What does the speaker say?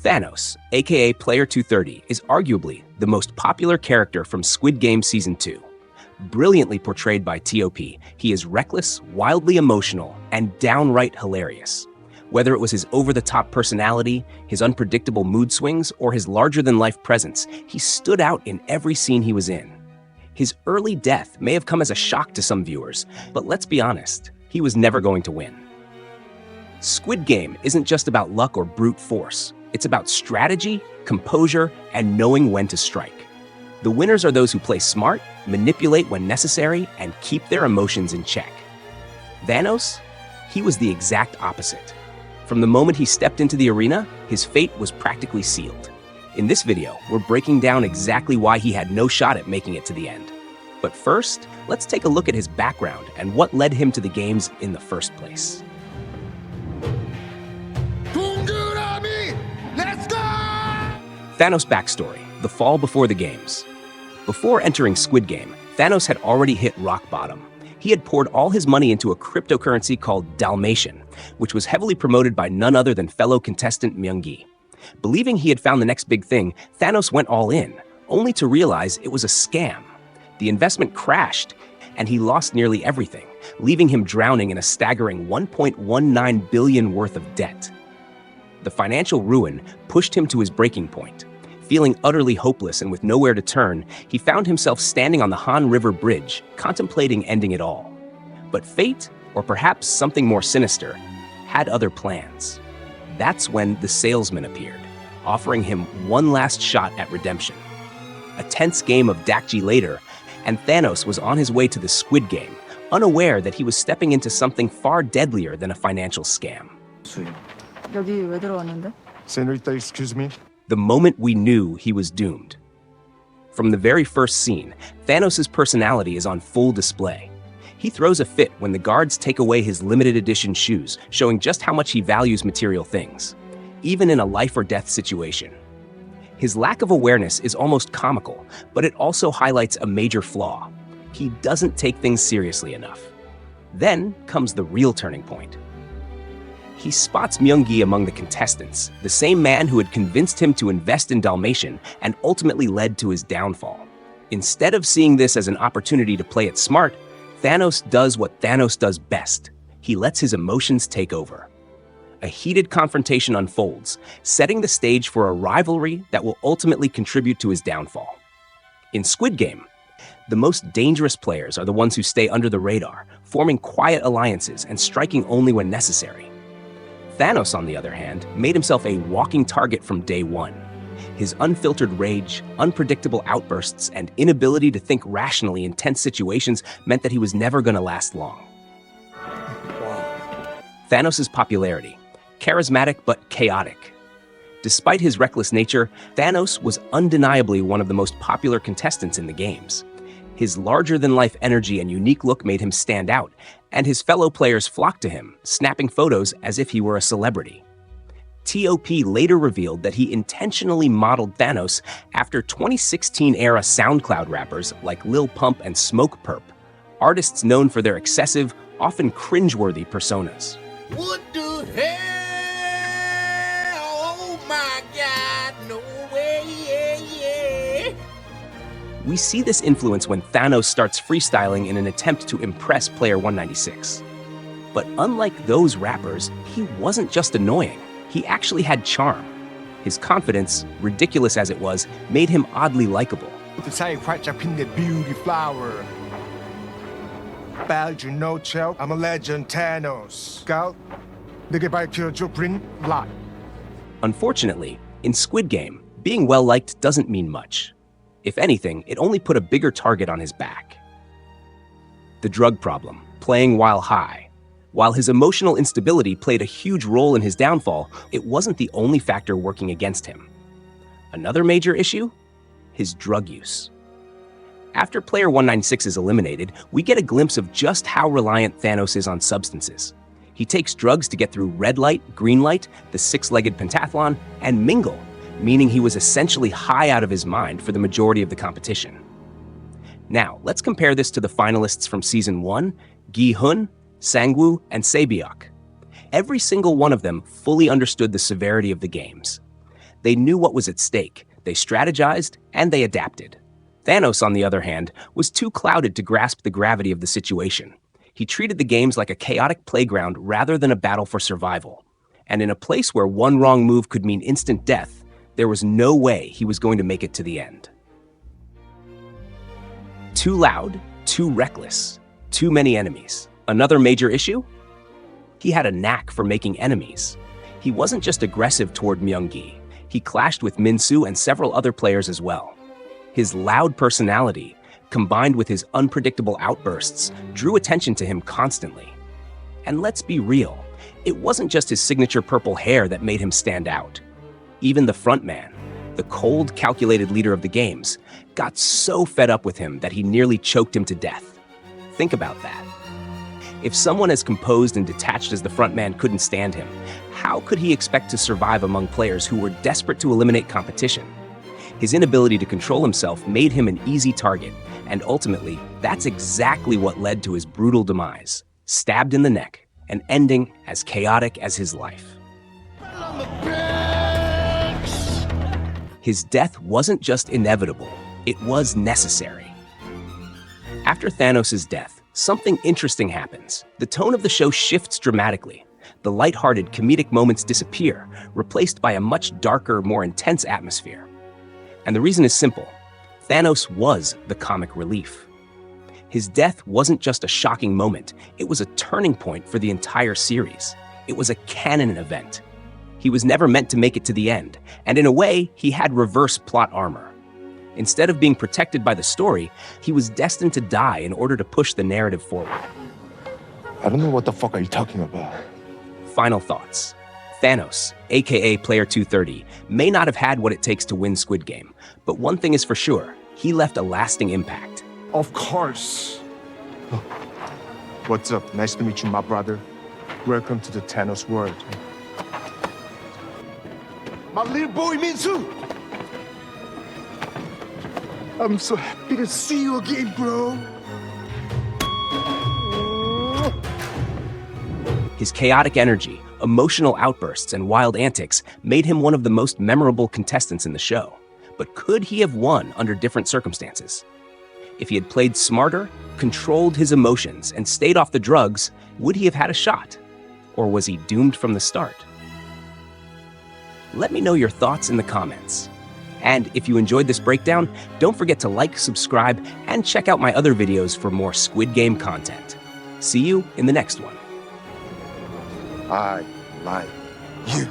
Thanos, aka Player 230, is arguably the most popular character from Squid Game Season 2. Brilliantly portrayed by T.O.P., he is reckless, wildly emotional, and downright hilarious. Whether it was his over-the-top personality, his unpredictable mood swings, or his larger-than-life presence, he stood out in every scene he was in. His early death may have come as a shock to some viewers, but let's be honest, he was never going to win. Squid Game isn't just about luck or brute force. It's about strategy, composure, and knowing when to strike. The winners are those who play smart, manipulate when necessary, and keep their emotions in check. Thanos? He was the exact opposite. From the moment he stepped into the arena, his fate was practically sealed. In this video, we're breaking down exactly why he had no shot at making it to the end. But first, let's take a look at his background and what led him to the games in the first place. Thanos' backstory, the fall before the games. Before entering Squid Game, Thanos had already hit rock bottom. He had poured all his money into a cryptocurrency called Dalmatian, which was heavily promoted by none other than fellow contestant Myung-gi. Believing he had found the next big thing, Thanos went all in, only to realize it was a scam. The investment crashed, and he lost nearly everything, leaving him drowning in a staggering $1.19 billion worth of debt. The financial ruin pushed him to his breaking point. Feeling utterly hopeless and with nowhere to turn, he found himself standing on the Han River Bridge, contemplating ending it all. But fate, or perhaps something more sinister, had other plans. That's when the salesman appeared, offering him one last shot at redemption. A tense game of Dakji later, and Thanos was on his way to the Squid Game, unaware that he was stepping into something far deadlier than a financial scam. 여기 왜 들어왔는데? Senorita, excuse me? The moment we knew he was doomed. From the very first scene, Thanos' personality is on full display. He throws a fit when the guards take away his limited edition shoes, showing just how much he values material things, even in a life or death situation. His lack of awareness is almost comical, but it also highlights a major flaw. He doesn't take things seriously enough. Then comes the real turning point. He spots Myung-gi among the contestants, the same man who had convinced him to invest in Dalmatian and ultimately led to his downfall. Instead of seeing this as an opportunity to play it smart, Thanos does what Thanos does best. He lets his emotions take over. A heated confrontation unfolds, setting the stage for a rivalry that will ultimately contribute to his downfall. In Squid Game, the most dangerous players are the ones who stay under the radar, forming quiet alliances and striking only when necessary. Thanos, on the other hand, made himself a walking target from day one. His unfiltered rage, unpredictable outbursts, and inability to think rationally in tense situations meant that he was never going to last long. Thanos' popularity, charismatic but chaotic. Despite his reckless nature, Thanos was undeniably one of the most popular contestants in the games. His larger-than-life energy and unique look made him stand out, and his fellow players flocked to him, snapping photos as if he were a celebrity. T.O.P. later revealed that he intentionally modeled Thanos after 2016-era SoundCloud rappers like Lil Pump and Smoke Perp, artists known for their excessive, often cringeworthy personas. What the hell? Oh my God, no way, yeah. We see this influence when Thanos starts freestyling in an attempt to impress Player 196. But unlike those rappers, he wasn't just annoying. He actually had charm. His confidence, ridiculous as it was, made him oddly likable. The same white Japanese beauty flower. Bad you know, Chell. I'm a legend, Thanos. Scout, nigga by kill your bring lot. Unfortunately, in Squid Game, being well-liked doesn't mean much. If anything, it only put a bigger target on his back. The drug problem, playing while high. While his emotional instability played a huge role in his downfall, it wasn't the only factor working against him. Another major issue? His drug use. After Player 196 is eliminated, we get a glimpse of just how reliant Thanos is on substances. He takes drugs to get through red light, green light, the six-legged pentathlon, and mingle, meaning he was essentially high out of his mind for the majority of the competition. Now, let's compare this to the finalists from Season 1, Gi-hun, Sang-woo, and Se-byuk. Every single one of them fully understood the severity of the games. They knew what was at stake, they strategized, and they adapted. Thanos, on the other hand, was too clouded to grasp the gravity of the situation. He treated the games like a chaotic playground rather than a battle for survival. And in a place where one wrong move could mean instant death, there was no way he was going to make it to the end. Too loud, too reckless, too many enemies. Another major issue? He had a knack for making enemies. He wasn't just aggressive toward Myung-gi. He clashed with Min-soo and several other players as well. His loud personality, combined with his unpredictable outbursts, drew attention to him constantly. And let's be real, it wasn't just his signature purple hair that made him stand out. Even the frontman, the cold, calculated leader of the games, got so fed up with him that he nearly choked him to death. Think about that. If someone as composed and detached as the frontman couldn't stand him, how could he expect to survive among players who were desperate to eliminate competition? His inability to control himself made him an easy target, and ultimately, that's exactly what led to his brutal demise, stabbed in the neck, an ending as chaotic as his life. His death wasn't just inevitable, it was necessary. After Thanos' death, something interesting happens. The tone of the show shifts dramatically. The lighthearted, comedic moments disappear, replaced by a much darker, more intense atmosphere. And the reason is simple. Thanos was the comic relief. His death wasn't just a shocking moment, it was a turning point for the entire series. It was a canon event. He was never meant to make it to the end, and in a way, he had reverse plot armor. Instead of being protected by the story, he was destined to die in order to push the narrative forward. I don't know what the fuck are you talking about. Final thoughts. Thanos, aka Player 230, may not have had what it takes to win Squid Game, but one thing is for sure, he left a lasting impact. Of course. Oh. What's up? Nice to meet you, my brother. Welcome to the Thanos world. My little boy Min-soo! I'm so happy to see you again, bro. His chaotic energy, emotional outbursts, and wild antics made him one of the most memorable contestants in the show. But could he have won under different circumstances? If he had played smarter, controlled his emotions, and stayed off the drugs, would he have had a shot? Or was he doomed from the start? Let me know your thoughts in the comments. And if you enjoyed this breakdown, don't forget to like, subscribe, and check out my other videos for more Squid Game content. See you in the next one. I like you.